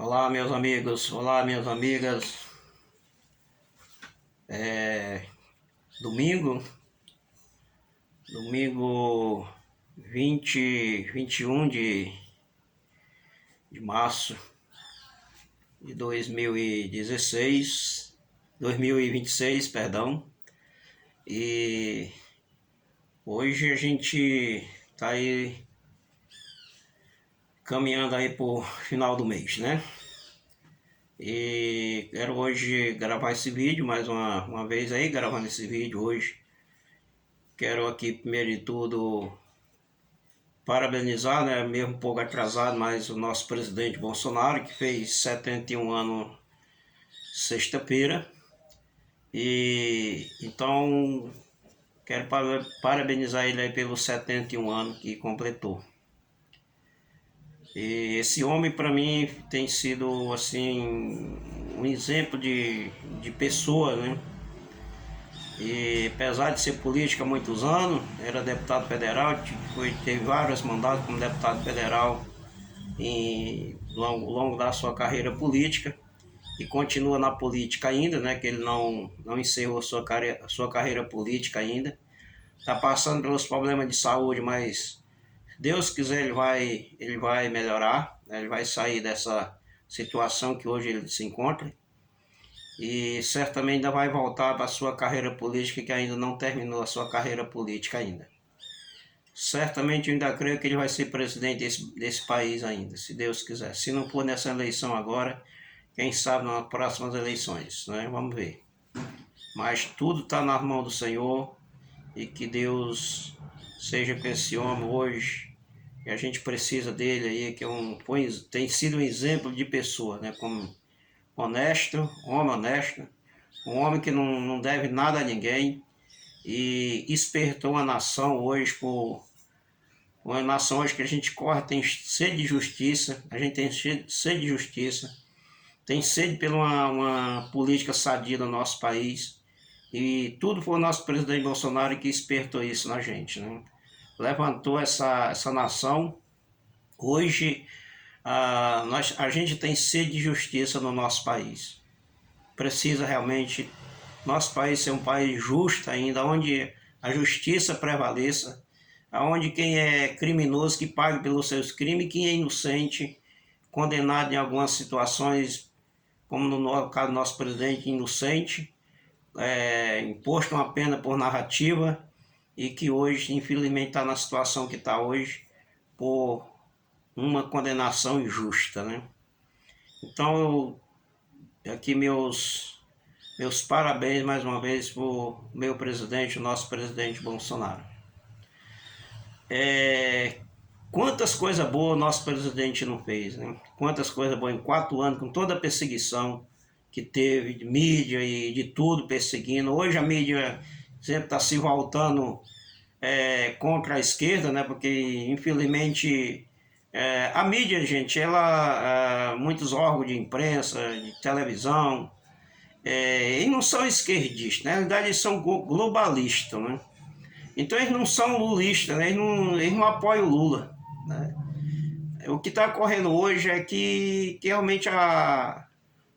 Olá, meus amigos, olá, minhas amigas. É domingo, domingo 21 de março de 2026, perdão. E hoje a gente tá aí caminhando aí pro final do mês, né? E quero hoje gravar esse vídeo mais uma vez aí, gravando esse vídeo hoje. Quero aqui, primeiro de tudo, parabenizar, né, mesmo um pouco atrasado, mas o nosso presidente Bolsonaro, que fez 71 anos sexta-feira. E então quero parabenizar ele aí pelos 71 anos que completou. E esse homem para mim tem sido assim um exemplo de pessoa, né? E apesar de ser político há muitos anos, era deputado federal, teve vários mandatos como deputado federal ao longo da sua carreira política, e continua na política ainda, né? Que ele não encerrou sua carreira política ainda. Está passando pelos problemas de saúde, mas se Deus quiser ele vai melhorar, né? Ele vai sair dessa situação que hoje ele se encontra. E certamente ainda vai voltar para a sua carreira política, que ainda não terminou a sua carreira política ainda. Certamente eu ainda creio que ele vai ser presidente desse país ainda, se Deus quiser. Se não for nessa eleição agora, quem sabe nas próximas eleições, né? Vamos ver. Mas tudo está nas mãos do Senhor, e que Deus seja com esse homem hoje. E a gente precisa dele aí, que tem sido um exemplo de pessoa, né? Como homem honesto, um homem que não deve nada a ninguém, e despertou uma nação hoje uma nação hoje que a gente corre, tem sede de justiça, a gente tem sede de justiça, tem sede por uma política sadia no nosso país, e tudo foi o nosso presidente Bolsonaro que despertou isso na gente, né? Levantou essa nação. Hoje a gente tem sede de justiça no nosso país. Precisa realmente nosso país ser um país justo ainda, onde a justiça prevaleça, onde quem é criminoso que pague pelos seus crimes, quem é inocente, condenado em algumas situações, como no caso do nosso presidente inocente, imposto uma pena por narrativa, e que hoje, infelizmente, está na situação que está hoje, por uma condenação injusta, né? Então, aqui meus parabéns mais uma vez para o meu presidente, o nosso presidente Bolsonaro. Quantas coisas boas o nosso presidente não fez, né? Quantas coisas boas em 4 anos, com toda a perseguição que teve de mídia e de tudo perseguindo. Hoje a mídia sempre está se voltando contra a esquerda, né? Porque infelizmente a mídia, gente, muitos órgãos de imprensa, de televisão, e não são esquerdistas, né? Na verdade eles são globalistas, né? Então eles não são lulistas, né? Eles não apoiam o Lula, né? O que está ocorrendo hoje é que realmente a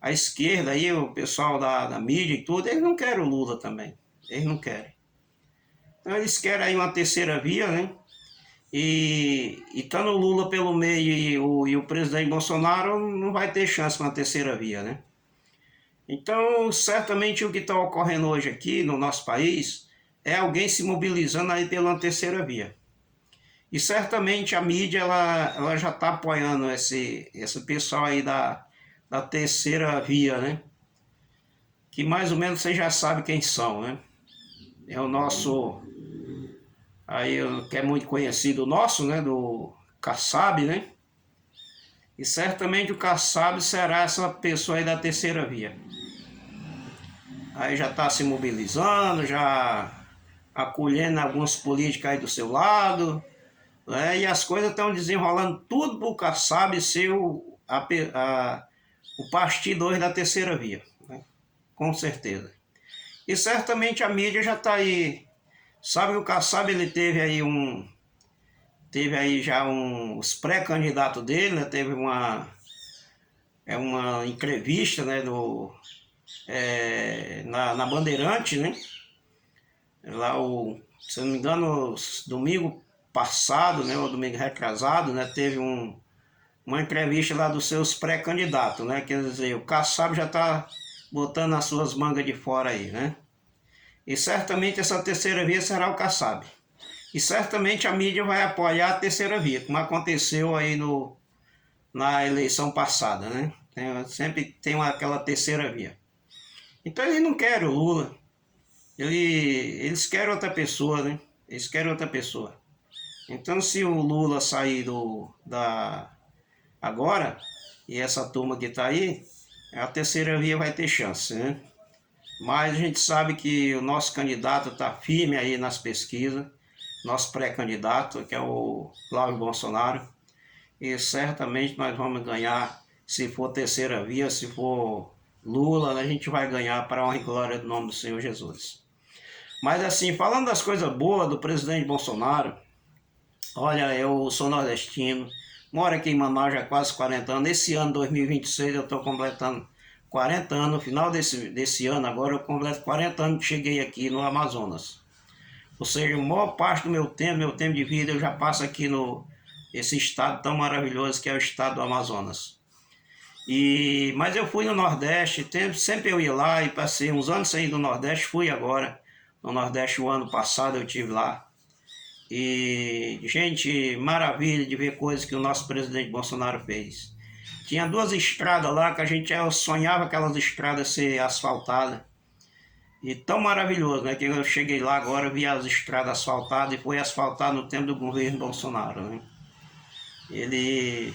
esquerda, aí, o pessoal da mídia e tudo, eles não querem o Lula também, eles não querem. Então eles querem aí uma terceira via, né? E estando o Lula pelo meio e o presidente Bolsonaro, não vai ter chance para uma terceira via, né? Então, certamente o que está ocorrendo hoje aqui no nosso país é alguém se mobilizando aí pela terceira via. E certamente a mídia ela já está apoiando esse pessoal aí da terceira via, né? Que mais ou menos você já sabe quem são, né? É o nosso, aí que é muito conhecido, o nosso, né? Do Kassab, né? E certamente o Kassab será essa pessoa aí da terceira via. Aí já está se mobilizando, já acolhendo algumas políticas aí do seu lado, né? E as coisas estão desenrolando tudo para o Kassab ser o partido hoje da terceira via, né? Com certeza. E certamente a mídia já está aí. Sabe que o Kassab ele teve aí já os pré-candidatos dele, né? Teve é uma entrevista, né, na Bandeirante, né? Lá se eu não me engano, domingo passado, né, ou domingo retrasado, né, teve uma entrevista lá dos seus pré-candidatos, né? Quer dizer, o Kassab já está botando as suas mangas de fora aí, né? E certamente essa terceira via será o Kassab. E certamente a mídia vai apoiar a terceira via, como aconteceu aí na eleição passada, né? Sempre tem aquela terceira via. Então eles não querem o Lula. Eles querem outra pessoa, né? Eles querem outra pessoa. Então se o Lula sair agora, e essa turma que está aí, a terceira via vai ter chance, né? Mas a gente sabe que o nosso candidato está firme aí nas pesquisas, nosso pré-candidato, que é o Cláudio Bolsonaro, e certamente nós vamos ganhar, se for terceira via, se for Lula, a gente vai ganhar para a honra e glória do nome do Senhor Jesus. Mas assim, falando das coisas boas do presidente Bolsonaro, olha, eu sou nordestino, moro aqui em Manaus já há quase 40 anos. Esse ano, 2026, eu estou completando 40 anos. No final desse ano, agora, eu completo 40 anos que cheguei aqui no Amazonas. Ou seja, a maior parte do meu tempo de vida, eu já passo aqui esse estado tão maravilhoso que é o estado do Amazonas. Mas eu fui no Nordeste, sempre eu ia lá e passei uns anos sem ir do Nordeste, fui agora. No Nordeste, o ano passado eu estive lá. E, gente, maravilha de ver coisas que o nosso presidente Bolsonaro fez. Tinha duas estradas lá que a gente sonhava aquelas estradas ser asfaltadas. E tão maravilhoso, né? Que eu cheguei lá agora, vi as estradas asfaltadas e foi asfaltado no tempo do governo Bolsonaro, né? Ele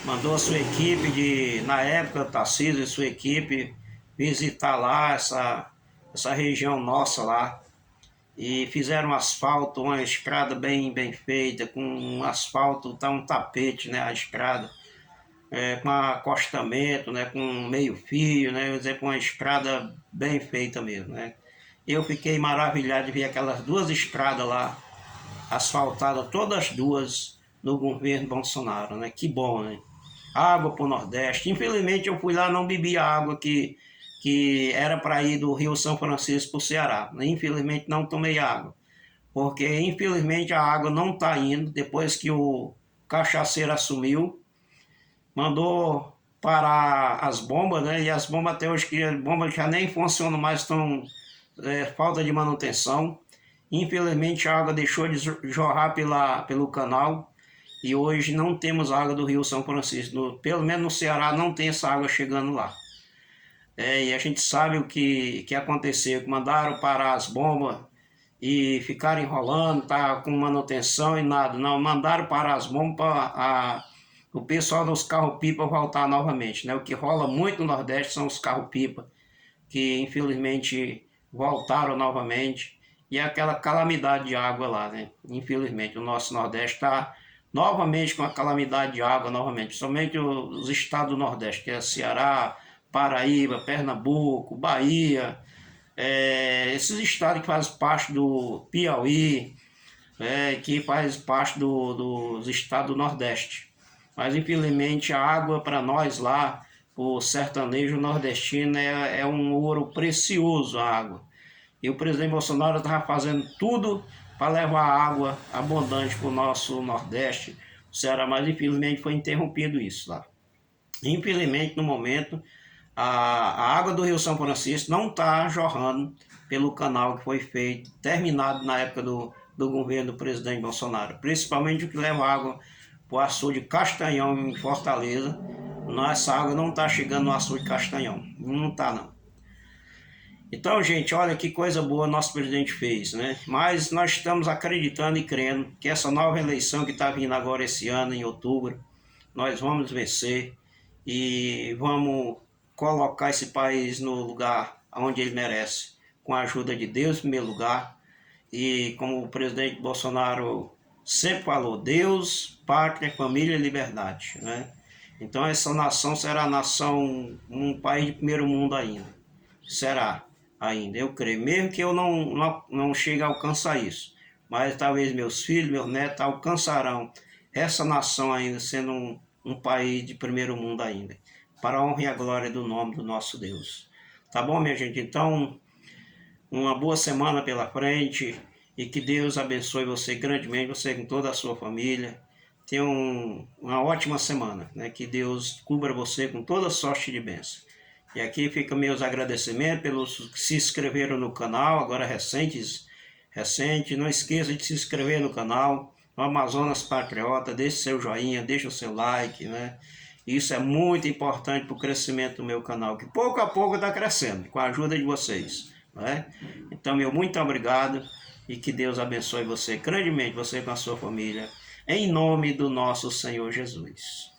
mandou a sua equipe, na época, o Tarcísio e sua equipe, visitar lá essa região nossa lá. E fizeram um asfalto, uma estrada bem feita, com um asfalto, tá um tapete, né, a estrada, com acostamento, né, com meio fio, né, com uma estrada bem feita mesmo, né. Eu fiquei maravilhado de ver aquelas duas estradas lá, asfaltadas, todas duas, no governo Bolsonaro, né, que bom, né. Água para o Nordeste. Infelizmente eu fui lá, não bebi a água que era para ir do Rio São Francisco para o Ceará. Infelizmente não tomei água, porque infelizmente a água não está indo, depois que o cachaceiro assumiu, mandou parar as bombas, né? E as bombas até hoje, que as bombas já nem funcionam mais, estão falta de manutenção. Infelizmente a água deixou de jorrar pelo canal e hoje não temos água do Rio São Francisco. Pelo menos no Ceará não tem essa água chegando lá. E a gente sabe o que aconteceu, que mandaram parar as bombas e ficaram enrolando, tá com manutenção e nada. Não, mandaram parar as bombas para o pessoal dos carros-pipa voltar novamente, né? O que rola muito no Nordeste são os carros-pipa, que infelizmente voltaram novamente. E é aquela calamidade de água lá, né? Infelizmente, o nosso Nordeste está novamente com a calamidade de água novamente. Somente os estados do Nordeste, que é Ceará, Paraíba, Pernambuco, Bahia, esses estados que fazem parte do Piauí, que faz parte dos estados do Nordeste. Mas infelizmente a água para nós lá, o sertanejo nordestino, é um ouro precioso a água. E o presidente Bolsonaro estava fazendo tudo para levar água abundante para o nosso Nordeste, o Ceará, mas infelizmente foi interrompido isso lá. Infelizmente, no momento, a água do Rio São Francisco não está jorrando pelo canal que foi feito, terminado na época do governo do presidente Bolsonaro. Principalmente o que leva água para o açude Castanhão em Fortaleza. Essa água não está chegando no açude Castanhão. Não está, não. Então, gente, olha que coisa boa nosso presidente fez, né? Mas nós estamos acreditando e crendo que essa nova eleição que está vindo agora esse ano, em outubro, nós vamos vencer e vamos colocar esse país no lugar onde ele merece, com a ajuda de Deus em primeiro lugar. E como o presidente Bolsonaro sempre falou, Deus, pátria, família e liberdade, né? Então essa nação será a nação, um país de primeiro mundo ainda. Será ainda, eu creio. Mesmo que eu não chegue a alcançar isso. Mas talvez meus filhos, meus netos alcançarão essa nação ainda, sendo um país de primeiro mundo ainda. para a honra e a glória do nome do nosso Deus. Tá bom, minha gente? Então, uma boa semana pela frente e que Deus abençoe você grandemente, você com toda a sua família. Tenha uma ótima semana, né? Que Deus cubra você com toda sorte de bênção. E aqui fica meus agradecimentos pelos que se inscreveram no canal, agora recente. Não esqueça de se inscrever no canal, no Amazonas Patriota, deixe seu joinha, deixe o seu like, né? Isso é muito importante para o crescimento do meu canal, que pouco a pouco está crescendo, com a ajuda de vocês, né? Então, meu muito obrigado e que Deus abençoe você grandemente, você com a sua família, em nome do nosso Senhor Jesus.